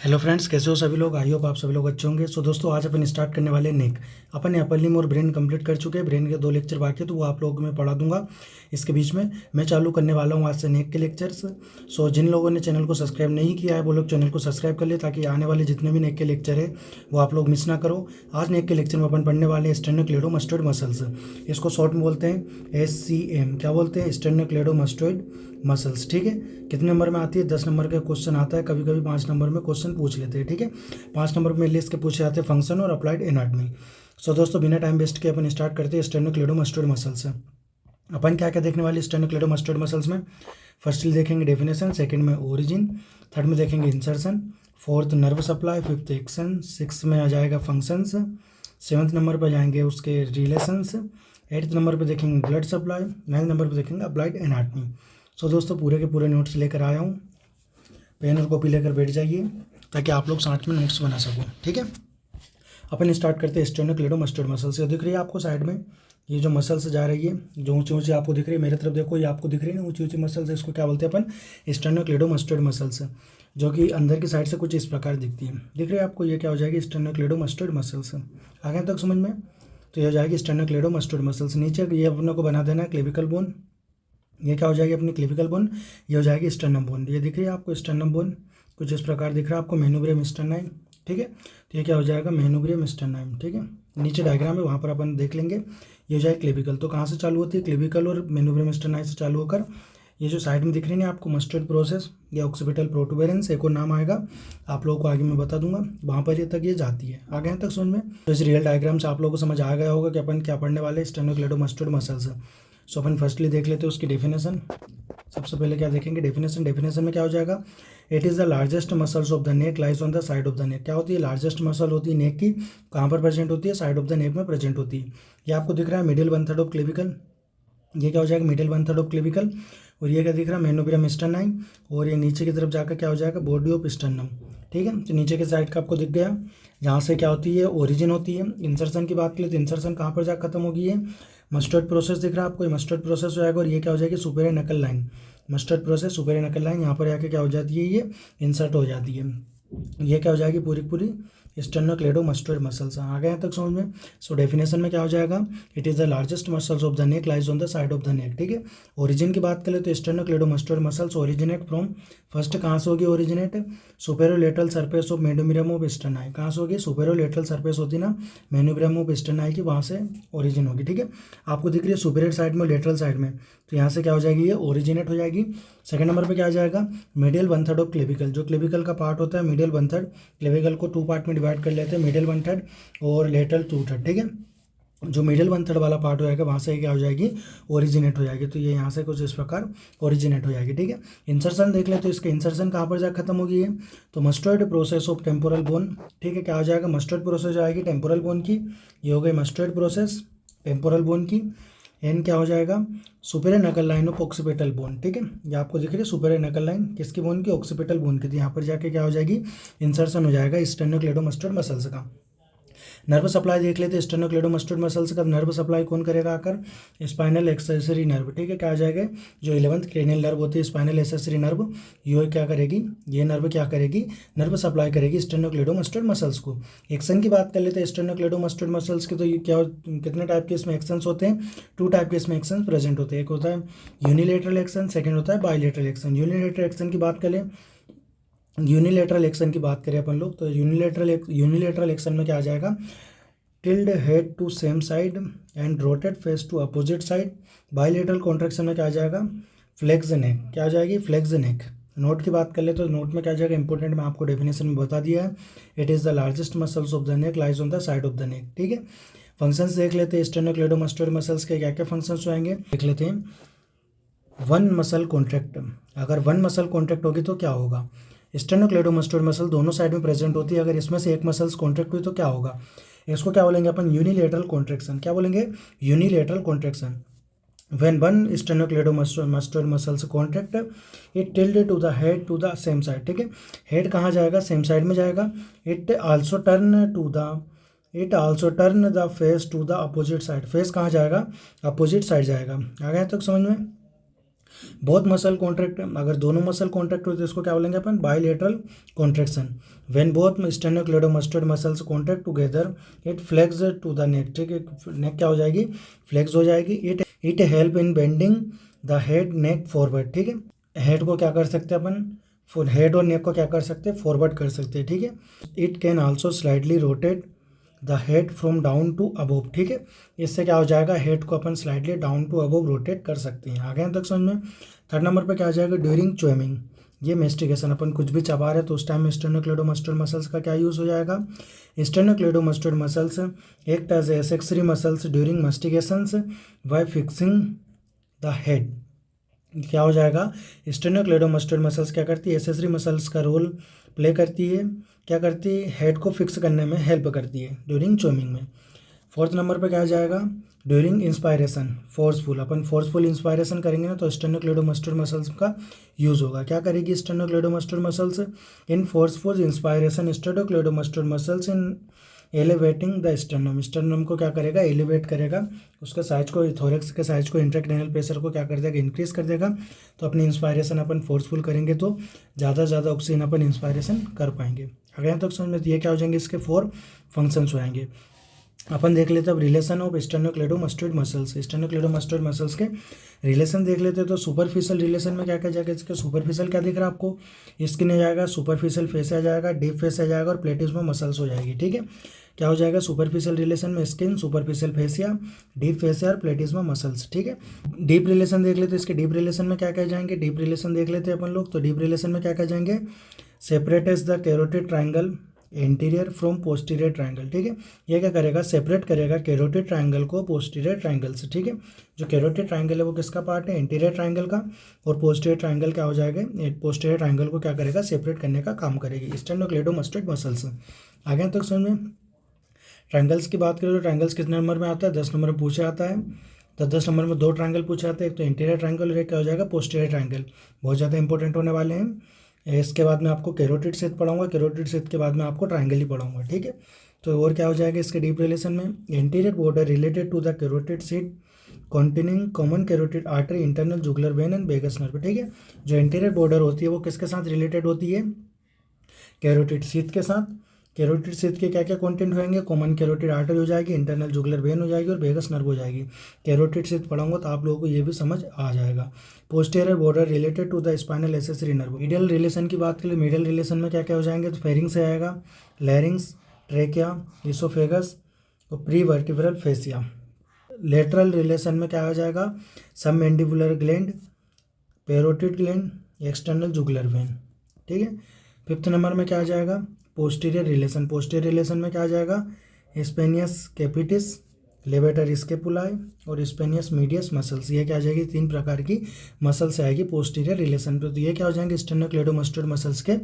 Hello friends, कैसे हो सभी लोग। आई होप आप सभी लोग अच्छे होंगे। सो दोस्तों, आज अपन स्टार्ट करने वाले हैं नेक। अपन ने अपर लिम्ब और ब्रेन कंप्लीट कर चुके हैं। ब्रेन के 2 लेक्चर बाकी है, तो वो आप लोगों को मैं पढ़ा दूंगा। इसके बीच में मैं चालू करने वाला हूँ आज से नेक के लेक्चर्स। सो जिन लोगों ने चैनल को सब्सक्राइब नहीं किया है वो लोग चैनल को सब्सक्राइब कर ले, ताकि आने वाले जितने भी नेक के लेक्चर है वो आप लोग मिस ना करो। आज नेक के लेक्चर में अपन पढ़ने वाले हैं स्टेनोक्लेडोमास्टोइड मसल्स। इसको शॉर्ट में बोलते हैं SCM। क्या बोलते हैं? स्टेनोक्लेडोमास्टोइड मसल्स। ठीक है, कितने नंबर में आती है? 10 नंबर का क्वेश्चन आता है, कभी कभी 5 नंबर में क्वेश्चन पूछ लेते हैं। ठीक है, 5 नंबर में लिस्ट के पूछे जाते हैं फंक्शन और अप्लाइड एनाटॉमी। सो दोस्तों, बिना टाइम वेस्ट के अपन स्टार्ट करते हैं स्टेनोक्लेडोमास्टोइड मसल्स से। अपन क्या क्या देखने वाले स्टेनोक्लेडोमास्टोइड मसल्स में? फर्स्टली देखेंगे डेफिनेशन, सेकंड में ओरिजिन, थर्ड में देखेंगे insertion, fourth nerve supply, fifth action, six में आ जाएगा फंक्शंस, सेवन्थ नंबर पर जाएंगे उसके रिलेशंस, एट्थ नंबर पर देखेंगे ब्लड सप्लाई, नाइन्थ नंबर पर देखेंगे अप्लाइड एनाटॉमी। सो दोस्तों, पूरे के पूरे नोट्स लेकर आया हूँ। पेन और कॉपी लेकर बैठ जाइए ताकि आप लोग साथ में नोट्स बना सको। ठीक है, अपन स्टार्ट करते हैं स्टेनोक्लेडोमास्टोइड मसल से। दिख रही है आपको साइड में ये जो मसल्स जा रही है, जो ऊंची ऊंची आपको दिख रही है, मेरे तरफ देखो, ये आपको दिख रही है ना ऊंची ऊंची मसल्स, इसको क्या बोलते हैं अपन? स्टेनोक्लेडोमास्टोइड मसल्स, जो कि अंदर की साइड से कुछ इस प्रकार दिखती है। दिख रही है आपको? ये क्या हो जाएगी? स्टेनोक्लेडोमास्टोइड मसल्स। आगे तक समझ में? तो ये हो जाएगी स्टेनोक्लेडोमास्टोइड मसल्स। नीचे ये अपने को बना देना है क्लेविकल बोन। ये क्या हो जाएगी? अपनी क्लेविकल बोन। ये हो जाएगी स्टर्नम बोन। ये दिख रही है आपको स्टर्नम बोन, कुछ इस प्रकार दिख रहा है आपको, मेनुब्रियम स्टर्नाइम। ठीक है, तो ये क्या हो जाएगा? मेनुब्रियम स्टर्नाइम। ठीक है, नीचे डायग्राम है, वहाँ पर अपन देख लेंगे। ये हो जाएगी क्लेविकल। तो कहाँ से चालू होती है? क्लेविकल और मेनुब्रियम स्टर्नाइम से चालू होकर ये जो साइड में दिख रही है आपको मस्टर्ड प्रोसेस या ऑक्सीपिटल प्रोटूबेरेंस, एक और नाम आएगा, आप लोगों को आगे मैं बता दूंगा, वहाँ पर ये तक ये जाती है। आगे यहाँ तक समझ में? तो इस रियल डायग्राम से आप लोगों को समझ आ गया होगा कि अपन क्या पढ़ने वाले स्टेनोक्लेडोमास्टोइड मसल्स। सो अपन फर्स्टली देख लेते हैं उसकी डेफिनेशन। सबसे पहले क्या देखेंगे? डेफिनेशन। डेफिनेशन में क्या हो जाएगा? It is the largest muscles of the neck lies on the side of the neck. क्या होती है? लार्जेस्ट मसल होती है नेक की, कहाँ पर प्रेजेंट होती है? साइड ऑफ द नेक में प्रेजेंट होती है। ये आपको दिख रहा है मिडिल 1/3 ऑफ क्लेविकल। ये क्या हो जाएगा? Middle 1/3 of clavicle. और ये क्या दिख रहा है? मेनुब्रियम स्टर्नाइम। और ये नीचे की तरफ जाकर क्या हो जाएगा? Body of sternum. ठीक है, तो नीचे के साइड का आपको दिख गया, जहाँ से क्या होती है? ओरिजिन होती है। इंसर्शन की बात करें तो इंसर्शन कहाँ पर जाकर खत्म होगी? है मस्टर्ड प्रोसेस दिख रहा है आपको, ये मस्टर्ड प्रोसेस हो जाएगा। और ये क्या हो जाएगी? सुपेरियर नकल लाइन। मस्टर्ड प्रोसेस, सुपेरियर नकल लाइन, यहाँ पर आके क्या हो जाती है? ये इंसर्ट हो जाती है। ये क्या हो जाएगी? पूरी पूरी स्टेनोक्लेडोमास्टोइड मसल्स। आ गए तक समझ में? सो डेफिनेशन में क्या हो जाएगा? It is the largest muscles of the neck lies on the side of the neck. ठीक है, ओरिजिन की बात करें तो स्टेनोक्लेडोमास्टोइड मसल्स ओरिजिनेट फ्रॉम, फर्स्ट कहाँ से होगी originate? Superior lateral surface of manubrium of स्टर्नाई। कहाँ से होगी? सुपेरियर लेटरल सरफेस होती है ना मेनुब्रियम ऑफ स्टर्नाई की, वहाँ से ओरिजिन होगी। ठीक है, आपको दिख रही है सुपेरियर साइड में, लेटरल साइड में, तो यहाँ से क्या हो जाएगी? ये ओरिजिनेट हो जाएगी। सेकंड नंबर पे क्या आ जाएगा? Middle 1/3 of clavicle. जो क्लेविकल का पार्ट होता है मिडिल 1/3, क्लेविकल को 2 पार्ट में डिवाइड कर लेते हैं, मिडिल 1/3 और लेटरल 2/3। ठीक है, जो मिडिल 1/3 वाला पार्ट हो जाएगा वहाँ से क्या हो जाएगी? ओरिजिनेट हो जाएगी। तो ये यहाँ से कुछ इस प्रकार ओरिजिनेट हो जाएगी। ठीक है, इंसर्शन देख ले तो इसके इंसर्शन कहाँ पर जाकर खत्म होगी? है तो mustard process of temporal bone. ठीक है, क्या हो जाएगा? मस्टर्ड प्रोसेस आएगी टेम्पोरल बोन की। ये हो गई मस्टर्ड प्रोसेस टेम्पोरल बोन की। एन क्या हो जाएगा? सुपेरियर नकल लाइन ऑफ ऑक्सीपिटल बोन। ठीक है, ये आपको दिख रही है सुपेरियर नकल लाइन किसकी बोन की? ऑक्सीपिटल बोन की। तो यहाँ पर जाके क्या हो जाएगी? इंसर्शन हो जाएगा स्टेनोक्लेडोमास्टोइड मसल्स का। नर्व सप्लाई देख लेते हैं स्टेनोक्लेडोमास्टोइड मसल्स का। नर्व सप्लाई कौन करेगा आकर? Spinal accessory nerve. ठीक है, क्या आ जाएगा? जो 11th क्रेनियल नर्व होती है, स्पाइनल एक्सेसरी नर्व, ये क्या करेगी? ये नर्व क्या करेगी? नर्व सप्लाई करेगी स्टेनोक्लेडोमास्टोइड मसल्स को। एक्शन की बात कर लेते हैं स्टेनोक्लेडोमास्टोइड मसल्स की। तो ये क्या, कितने टाइप के इसमें एक्शंस होते हैं? 2 टाइप के इसमें एक्शन प्रेजेंट होते हैं। एक होता है यूनिलेटरल एक्शन, सेकेंड होता है बाइलेटरल एक्शन। यूनिलेटरल एक्शन की बात करें, यूनिलेटरल एक्शन की बात करें अपन लोग, तो यूनिलेटरल एक्शन में क्या आ जाएगा? Tilt head to same side and rotate face to opposite side. Bilateral contraction में क्या आ जाएगा? Flex neck. क्या आ जाएगी? फ्लेक्स नेक। नोट की बात कर ले तो नोट में क्या आ जाएगा? इंपॉर्टेंट मैं आपको डेफिनेशन में बता दिया है। It is the largest muscles of the neck lies on the side of the neck. ठीक है, फंक्शंस देख लेते हैं स्टेनोक्लेडोमास्टोइड मसल्स के क्या क्या फंक्शंस होंगे देख लेते हैं। वन मसल कॉन्ट्रैक्ट, अगर वन मसल कॉन्ट्रैक्ट होगी तो क्या होगा? स्टेनोक्लेडोमास्टोइड मसल दोनों साइड में प्रेजेंट होती है, अगर इसमें से एक मसल्स कॉन्ट्रैक्ट हुई तो क्या होगा? इसको क्या बोलेंगे अपन? Unilateral contraction. क्या बोलेंगे? Unilateral contraction. when one sternocleidomastoid muscles contract, it tilted to the head to the same side। ठीक है, हेड कहाँ जाएगा? सेम साइड में जाएगा। it also turn the face to the opposite side। Face कहाँ जाएगा? अपोजिट साइड जाएगा। आ गया तक समझ में? बोथ मसल कॉन्ट्रैक्ट, अगर दोनों मसल कॉन्ट्रैक्ट हो तो इसको क्या बोलेंगे अपन, bilateral contraction. When both sternocleidomastoid muscles contract together it flex to the neck, ठीक है, नेक क्या हो जाएगी, फ्लेक्स हो जाएगी। It help in bending the head neck forward, ठीक है, हेड को क्या कर सकते हैं अपन, हेड और नेक को क्या कर सकते हैं, फॉरवर्ड कर सकते हैं, ठीक है। It can also slightly rotate the head from down to above, ठीक है, इससे क्या हो जाएगा, हेड को अपन slightly down to above rotate कर सकते हैं। आगे तक समझ में। थर्ड नंबर पे क्या आ जाएगा, ड्यूरिंग च्यूइंग, ये मेस्टिकेशन, अपन कुछ भी चबा रहे तो उस टाइम स्टेनोक्लेडोमास्टोइड मसल्स का क्या यूज़ हो जाएगा, sternocleidomastoid muscles act as accessory muscles during mastications by fixing the head. क्या हो जाएगा, स्टेनोक्लेडोमास्टोइड मसल्स क्या करती है, एसेसरी मसल्स का रोल प्ले करती है, क्या करती है, हेड को फिक्स करने में हेल्प करती है ड्यूरिंग च्यूइंग में। फोर्थ नंबर पे क्या आ जाएगा, ड्यूरिंग इंस्पायरेशन फोर्सफुल, अपन फोर्सफुल इंस्पायरेशन करेंगे ना तो स्टेनोक्लेडोमास्टोइड मसल्स का यूज़ होगा। क्या करेगी sternocleidomastoid muscles, in forceful inspiration sternocleidomastoid muscles in elevating the sternum, sternum को क्या करेगा, एलिवेट करेगा, उसका साइज को, थोरेक्स के साइज को, इंट्राक्रैनियल प्रेशर को क्या कर देगा, इंक्रीज कर देगा। तो अपनी इंस्पायरेशन अपन फोर्सफुल करेंगे तो ज़्यादा से ज़्यादा ऑक्सीजन अपन इंस्पायरेशन कर पाएंगे। अगर यहाँ तक समझ में, ये क्या हो जाएंगे, इसके 4 फंक्शंस हो जाएंगे। अपन देख लेते हैं अब relation of sternocleidomastoid muscles, स्टेनोक्लेडोमास्टोइड muscles के रिलेशन देख लेते हैं। तो सुपरफिशियल रिलेशन में क्या क्या जाएगा, इसके सुपरफिशियल क्या दिख रहा है आपको, स्किन आ जाएगा, सुपरफिशियल फेस आ जाएगा, डीप फेस आ जाएगा और प्लेटिज्मा मसल्स हो जाएगी, ठीक है। क्या हो जाएगा सुपरफिशियल रिलेशन में, skin, superficial fascia, deep fascia और प्लेटिज्मा मसल्स, ठीक है। डीप रिलेशन देख लेते हैं, इसके डीप रिलेशन में क्या क्या जाएंगे, डीप रिलेशन देख लेते हैं अपन लोग। तो डीप रिलेशन में क्या क्या जाएंगे, separates the carotid triangle anterior from posterior triangle, ठीक है। ये क्या करेगा, सेपरेट करेगा कैरोटिड ट्राइंगल को पोस्टीरियर ट्राइंगल से, ठीक है। जो कैरोटिड ट्राइंगल है वो किसका पार्ट है, एंटीरियर ट्राइंगल का, और पोस्टीरियर ट्राइंगल क्या हो जाएगा, पोस्टीरियर ट्राइंगल को क्या करेगा, सेपरेट करने का काम करेगी स्टेनोक्लेडोमास्टोइड मसल्स। आगे तक समझ में। ट्राइंगल्स की बात करें तो ट्राइंगल्स कितने नंबर में आता है, 10 नंबर में पूछा आता है। तो 10 नंबर में 2 ट्राइंगल पूछे जाते हैं, एक तो इंटीरियर ट्राइंगल और एक क्या हो जाएगा, पोस्टीरियर ट्राइंगल, बहुत ज़्यादा इंपॉर्टेंट होने वाले हैं। इसके बाद में आपको कैरोटिड सेट पढ़ाऊंगा, कैरोटिड सेट के बाद में आपको ट्राइंगल ही पढ़ाऊंगा, ठीक है। तो और क्या हो जाएगा इसके डीप रिलेशन में, anterior border related to the carotid sheath containing common carotid artery internal jugular vein and vagus nerve, ठीक है। जो इंटीरियर बॉर्डर होती है वो किसके साथ रिलेटेड होती है, कैरोटिड सीथ के साथ। कैरोटिड सीथ के क्या क्या कंटेंट होंगे, कॉमन कैरोटिड आर्टरी हो जाएगी, इंटरनल जुगुलर वेन हो जाएगी और वेगस नर्व हो जाएगी। कैरोटिड सीथ पढ़ाऊंगा तो आप लोगों को ये भी समझ आ जाएगा। Posterior border related to the spinal accessory nerve. Medial relation की बात करें, मीडियल रिलेशन में क्या क्या हो जाएंगे, तो फेरिंग्स से आएगा, लैरिंग्स, ट्रेकिया, इसोफेगस और pre vertebral fascia. Lateral relation में क्या हो जाएगा, सब mandibular gland, parotid gland, external jugular vein, ठीक है। 5th नंबर में क्या आ जाएगा, पोस्टीरियर रिलेशन। पोस्टीरियर रिलेशन में क्या आ जाएगा, स्पेनियस कैपिटिस, लेवेटर स्केपुलाई और स्पेनियस मीडियस मसल्स। ये क्या आ जाएगी, 3 प्रकार की मसल्स आएगी पोस्टीरियर रिलेशन पे। तो ये क्या हो जाएंगे, स्टेनोक्लेडोमास्टोइड मसल्स के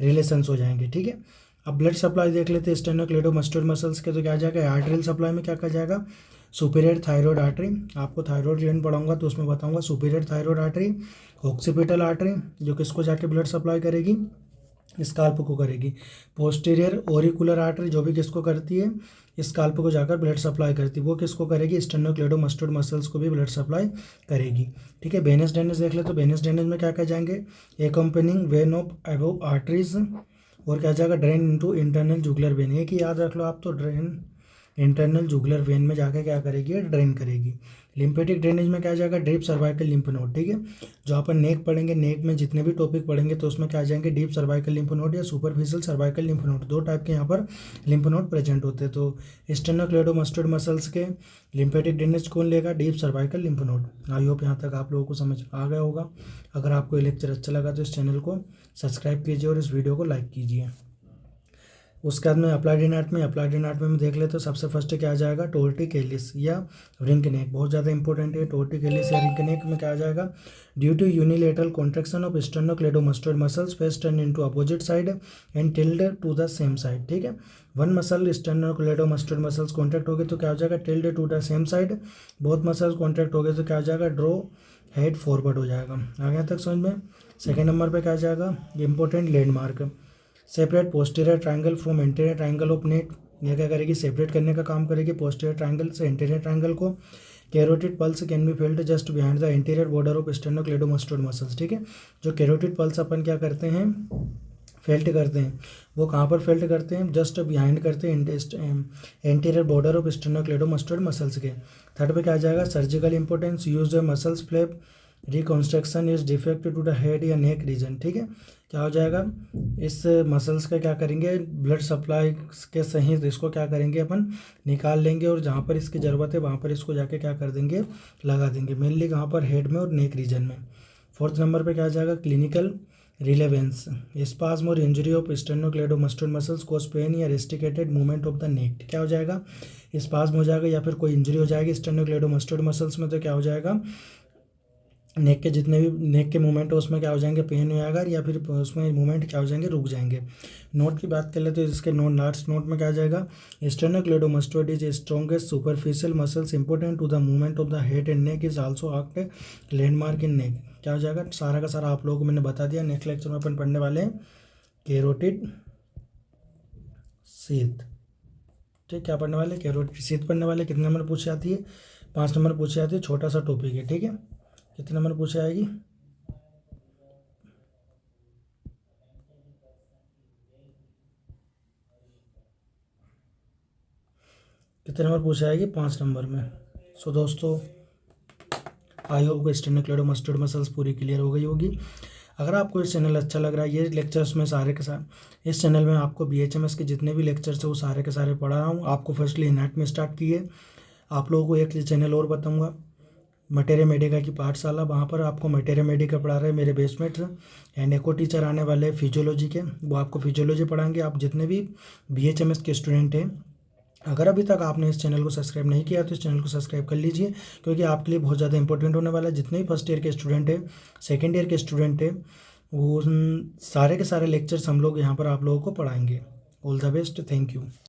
रिलेशंस हो जाएंगे, ठीक है। अब ब्लड सप्लाई देख लेते हैं स्टेनोक्लेडोमास्टोइड मसल्स के। तो क्या आ जाएगा, आर्टरियल सप्लाई में क्या कहा जाएगा, सुपीरियर थायरॉयड आर्टरी, आपको थायरॉयड ग्लैंड पढ़ाऊंगा तो उसमें बताऊंगा superior thyroid artery, occipital artery जो किसको जाके ब्लड सप्लाई करेगी, स्काल्प को करेगी। पोस्टीरियर ओरिकुलर आर्टरी जो भी किसको करती है, स्काल्प को जाकर ब्लड सप्लाई करती है, वो किसको करेगी, स्टेनोक्लेडोमास्टोइड मसल्स को भी ब्लड सप्लाई करेगी, ठीक है। वेनस ड्रेनेज देख ले, तो वेनस ड्रेनेज में क्या कह जाएंगे, accompanying when of above arteries, और क्या जाएगा, drain into internal jugular when. एक ही याद रख लो आप, तो ड्रेन इंटरनल जुगुलर वेन में जाकर क्या करेगी, ड्रेन करेगी। लिम्फेटिक ड्रेनेज में क्या जाएगा, डीप सर्वाइकल लिम्फ नोड, ठीक है। जो अपन नेक पढ़ेंगे, नेक में जितने भी टॉपिक पढ़ेंगे तो उसमें क्या जाएंगे, डीप सर्वाइकल लिम्फ नोड या superficial cervical lymph node, 2 type के यहाँ पर लिम्फ नोड प्रेजेंट होते हैं। तो स्टेनोक्लेडोमास्टोइड मसल्स के लिम्फेटिक ड्रेनेज कौन लेगा, deep cervical lymph node. I hope यहाँ तक आप लोगों को समझ आ गया होगा। अगर आपको ये लेक्चर अच्छा लगा तो इस चैनल को सब्सक्राइब कीजिए और इस वीडियो को लाइक कीजिए। उसके बाद में अप्लाइड एनाटॉमी में देख लेते तो सबसे फर्स्ट क्या आ जाएगा, टोर्टिकेलिस या रिंग नेक, बहुत ज़्यादा इंपॉर्टेंट है। टोर्टिकेलिस या रिंग नेक में क्या आ जाएगा, due to unilateral contraction of sternocleidomastoid muscles face turn into opposite side and tilted to the same side, ठीक है। One muscle sternocleidomastoid muscles contract हो गए तो क्या हो जाएगा, tilted to the same side. बहुत मसल्स कॉन्ट्रैक्ट हो गए तो क्या हो जाएगा, ड्रॉ हेड फॉरवर्ड हो जाएगा। आगे तक समझ में। सेकेंड नंबर पर क्या आ जाएगा, important landmark, separate posterior triangle from anterior triangle of neck. यह क्या करेगी, सेपरेट करने का काम करेगी पोस्टीरियर ट्राइंगल से एंटीरियर ट्राइंगल को। Carotid pulse can be felt just behind the interior border of sternocleidomastoid muscles, ठीक है। जो कैरोटिड पल्स अपन क्या करते हैं, फेल्ट करते हैं, वो कहाँ पर फेल्ट करते हैं, जस्ट बिहाइंड करते हैं anterior border of sternocleidomastoid muscles के। थर्ड पे क्या आ जाएगा, surgical importance, use muscles flap reconstruction is defect to the head या नेक रीजन, ठीक है। क्या हो जाएगा, इस मसल्स का क्या करेंगे, ब्लड सप्लाई के सही इसको क्या करेंगे अपन निकाल लेंगे, और जहाँ पर इसकी ज़रूरत है वहाँ पर इसको जाके क्या कर देंगे, लगा देंगे, मेनली कहाँ पर, हेड में और नेक रीजन में। फोर्थ नंबर पे क्या आ जाएगा, क्लिनिकल रिलेवेंस, स्पाज्म और injury of sternocleidomastoid muscles cause pain या restricted movement of the neck. क्या हो जाएगा, स्पाज्म हो जाएगा या फिर कोई इंजरी हो जाएगी स्टेनोक्लेडोमास्टोइड मसल्स में, तो क्या हो जाएगा, नेक के जितने भी नेक के मूवमेंट है उसमें क्या हो जाएंगे, पेन हो जाएगा, या फिर उसमें मूवमेंट क्या हो जाएंगे, रुक जाएंगे। नोट की बात कर ले तो इसके नोट लास्ट नोट में क्या आ जाएगा, sternocleidomastoid is strongest superficial muscles important to the movement of the head and neck is also act landmark in neck. क्या हो जाएगा, सारा का सारा आप लोगों को मैंने बता दिया। नेक्स्ट लेक्चर में अपन पढ़ने वाले हैं कैरोटिड शीथ, ठीक, क्या पढ़ने वाले, कैरोटिड शीथ पढ़ने वाले। कितने नंबर पूछे आती है, 5 नंबर पूछे आती है, छोटा सा टॉपिक है, ठीक है। कितने नंबर पूछे आएगी, कितने नंबर पूछे आएगी, 5 नंबर में। सो दोस्तों आई होप को स्टेनोक्लेडोमास्टोइड मसल्स पूरी क्लियर हो गई होगी। अगर आपको ये चैनल अच्छा लग रहा है, ये लेक्चर्स में सारे के सारे, इस चैनल में आपको BHMS के जितने भी लेक्चर्स है वो सारे के सारे पढ़ा रहा हूँ। आपको फर्स्टली इनहैट में स्टार्ट किए, आप लोगों को एक चैनल और बताऊँगा, मटेरिया मेडिका की पाठशाला, वहाँ पर आपको मटेरिया मेडिका पढ़ा रहे हैं मेरे बेसमेट्स, एंड एको टीचर आने वाले हैं फिजियोलॉजी के, वो आपको फिजियोलॉजी पढ़ाएंगे। आप जितने भी BHMS के स्टूडेंट हैं, अगर अभी तक आपने इस चैनल को सब्सक्राइब नहीं किया तो इस चैनल को सब्सक्राइब कर लीजिए, क्योंकि आपके लिए बहुत ज़्यादा इंपॉर्टेंट होने वाला है। जितने भी फर्स्ट ईयर के स्टूडेंट हैं, सेकेंड ईयर के स्टूडेंट हैं, वो सारे के सारे लेक्चर्स हम लोग यहाँ पर आप लोगों को पढ़ाएंगे। All the best, thank you.